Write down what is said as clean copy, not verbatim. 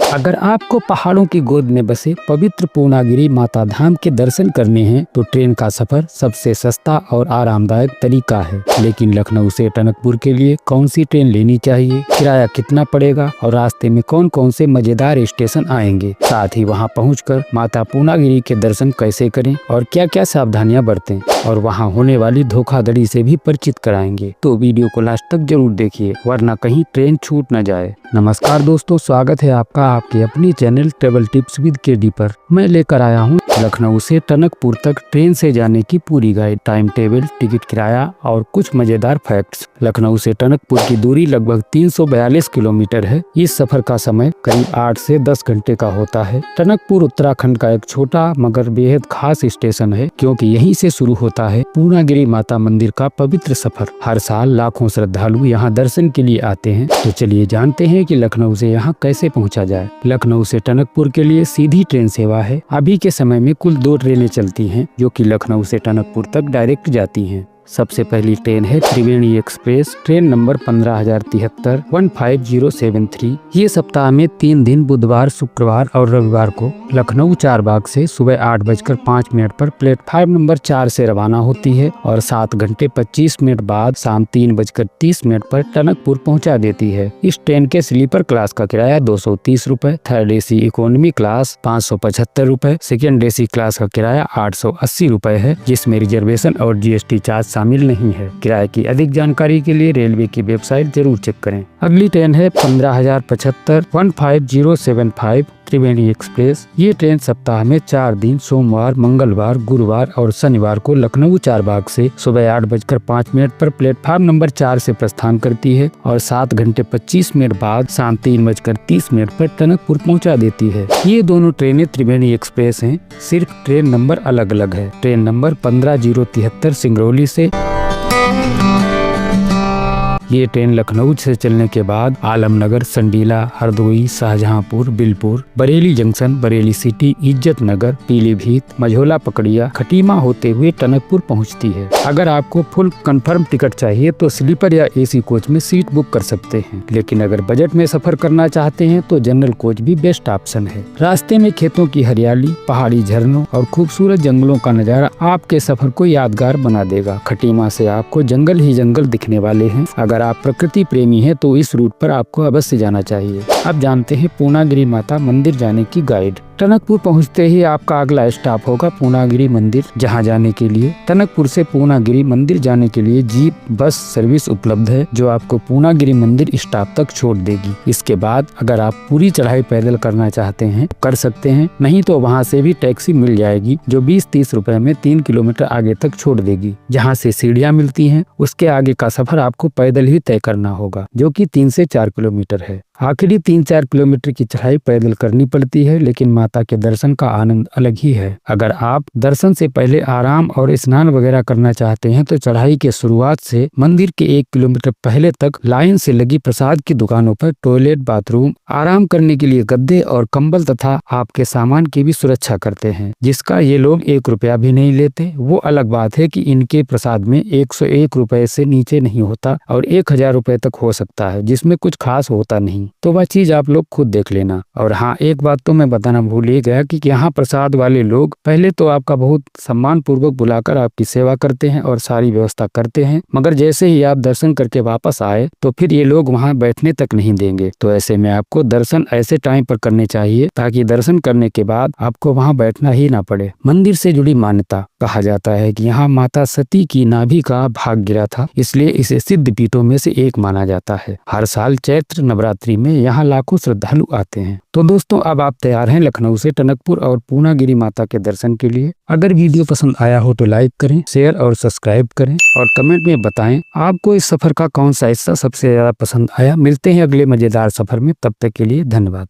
अगर आपको पहाड़ों की गोद में बसे पवित्र पूर्णागिरि माता धाम के दर्शन करने हैं तो ट्रेन का सफर सबसे सस्ता और आरामदायक तरीका है। लेकिन लखनऊ से टनकपुर के लिए कौन सी ट्रेन लेनी चाहिए, किराया कितना पड़ेगा और रास्ते में कौन कौन से मजेदार स्टेशन आएंगे, साथ ही वहां पहुंचकर माता पूर्णागिरि के दर्शन कैसे करें और क्या क्या सावधानियां बरतें और वहां होने वाली धोखाधड़ी से भी परिचित कराएंगे। तो वीडियो को लास्ट तक जरूर देखिए, वरना कहीं ट्रेन छूट न जाए। नमस्कार दोस्तों, स्वागत है आपका आपके अपनी channel travel tips with KD पर। मैं लेकर आया हूँ लखनऊ से टनकपुर तक ट्रेन से जाने की पूरी गाइड, टाइम टेबल, टिकट किराया और कुछ मजेदार फैक्ट्स। लखनऊ से टनकपुर की दूरी लगभग 342 किलोमीटर है। इस सफर का समय करीब 8 से 10 घंटे का होता है। टनकपुर उत्तराखंड का एक छोटा मगर बेहद खास स्टेशन है, क्योंकि यहीं से शुरू होता है पूर्णागिरि माता मंदिर का पवित्र सफर। हर साल लाखों श्रद्धालु यहाँ दर्शन के लिए आते हैं। तो चलिए जानते हैं कि लखनऊ से यहाँ कैसे पहुँचा जाए। लखनऊ से टनकपुर के लिए सीधी ट्रेन सेवा है। अभी के समय में कुल 2 ट्रेनें चलती हैं, जो कि लखनऊ से टनकपुर तक डायरेक्ट जाती हैं। सबसे पहली ट्रेन है त्रिवेणी एक्सप्रेस, ट्रेन नंबर 15073 15073। ये सप्ताह में 3 दिन बुधवार, शुक्रवार और रविवार को लखनऊ चारबाग से सुबह 8:05 पर प्लेटफार्म नंबर 4 से रवाना होती है और 7 घंटे 25 मिनट बाद शाम 3:30 पर टनकपुर पहुंचा देती है। इस ट्रेन के स्लीपर क्लास का किराया 230 रुपए, थर्ड एसी इकोनॉमी क्लास 575 रुपए, सेकेंड एसी क्लास का किराया 880 रुपए है, जिसमें रिजर्वेशन और जीएसटी चार्ज शामिल नहीं है। किराए की अधिक जानकारी के लिए रेलवे की वेबसाइट जरूर चेक करें। अगली ट्रेन है 15075 15075 त्रिवेणी एक्सप्रेस। ये ट्रेन सप्ताह में 4 दिन सोमवार, मंगलवार, गुरुवार और शनिवार को लखनऊ चारबाग से सुबह 8:05 पर प्लेटफार्म नंबर 4 से प्रस्थान करती है और 7 घंटे 25 मिनट बाद शाम 3:30 पर टनकपुर पहुंचा देती है। ये दोनों ट्रेनें त्रिवेणी एक्सप्रेस हैं, सिर्फ ट्रेन नंबर अलग अलग है। ट्रेन नंबर 15073 सिंगरौली से ये ट्रेन लखनऊ से चलने के बाद आलमनगर, संडीला, हरदोई, शाहजहांपुर, बिलपुर, बरेली जंक्शन, बरेली सिटी, इज्जत नगर, पीलीभीत, मझोला पकड़िया, खटीमा होते हुए टनकपुर पहुंचती है। अगर आपको फुल कंफर्म टिकट चाहिए तो स्लीपर या एसी कोच में सीट बुक कर सकते हैं, लेकिन अगर बजट में सफर करना चाहते हैं तो जनरल कोच भी बेस्ट ऑप्शन है। रास्ते में खेतों की हरियाली, पहाड़ी झरनों और खूबसूरत जंगलों का नजारा आपके सफर को यादगार बना देगा। खटीमा से आपको जंगल ही जंगल दिखने वाले हैं। अगर आप प्रकृति प्रेमी हैं तो इस रूट पर आपको अवश्य जाना चाहिए। अब जानते हैं पूर्णागिरि माता मंदिर जाने की गाइड। टनकपुर पहुंचते ही आपका अगला स्टॉप होगा पूर्णागिरि मंदिर, जहां जाने के लिए टनकपुर से पूर्णागिरि मंदिर जाने के लिए जीप बस सर्विस उपलब्ध है, जो आपको पूर्णागिरि मंदिर स्टॉप तक छोड़ देगी। इसके बाद अगर आप पूरी चढ़ाई पैदल करना चाहते हैं कर सकते हैं, नहीं तो वहां से भी टैक्सी मिल जाएगी, जो 20-30 रुपए में 3 किलोमीटर आगे तक छोड़ देगी। जहाँ से सीढ़ियाँ मिलती हैं, उसके आगे का सफर आपको पैदल ही तय करना होगा, जो कि 3 से 4 किलोमीटर है। आखिरी 3-4 किलोमीटर की चढ़ाई पैदल करनी पड़ती है, लेकिन माता के दर्शन का आनंद अलग ही है। अगर आप दर्शन से पहले आराम और स्नान वगैरह करना चाहते हैं तो चढ़ाई के शुरुआत से मंदिर के 1 किलोमीटर पहले तक लाइन से लगी प्रसाद की दुकानों पर टॉयलेट, बाथरूम, आराम करने के लिए गद्दे और कंबल तथा आपके सामान की भी सुरक्षा करते हैं, जिसका ये लोग 1 रुपया भी नहीं लेते। वो अलग बात है कि इनके प्रसाद में 101 रुपए से नीचे नहीं होता और 1000 रुपए तक हो सकता है, जिसमें कुछ खास होता नहीं। तो वह चीज आप लोग खुद देख लेना। और हाँ, एक बात तो मैं बताना भूल ही गया कि यहाँ प्रसाद वाले लोग पहले तो आपका बहुत सम्मान पूर्वक बुलाकर आपकी सेवा करते हैं और सारी व्यवस्था करते हैं, मगर जैसे ही आप दर्शन करके वापस आए तो फिर ये लोग वहाँ बैठने तक नहीं देंगे। तो ऐसे में आपको दर्शन ऐसे टाइम पर करने चाहिए ताकि दर्शन करने के बाद आपको वहाँ बैठना ही ना पड़े। मंदिर से जुड़ी मान्यता, कहा जाता है कि यहाँ माता सती की नाभि का भाग गिरा था, इसलिए इसे सिद्ध पीठों में से एक माना जाता है। हर साल चैत्र नवरात्रि में यहाँ लाखों श्रद्धालु आते हैं। तो दोस्तों, अब आप तैयार हैं लखनऊ से टनकपुर और पूर्णागिरि माता के दर्शन के लिए। अगर वीडियो पसंद आया हो तो लाइक करें, शेयर और सब्सक्राइब करें और कमेंट में बताएं आपको इस सफर का कौन सा हिस्सा सबसे ज्यादा पसंद आया। मिलते हैं अगले मजेदार सफर में, तब तक के लिए धन्यवाद।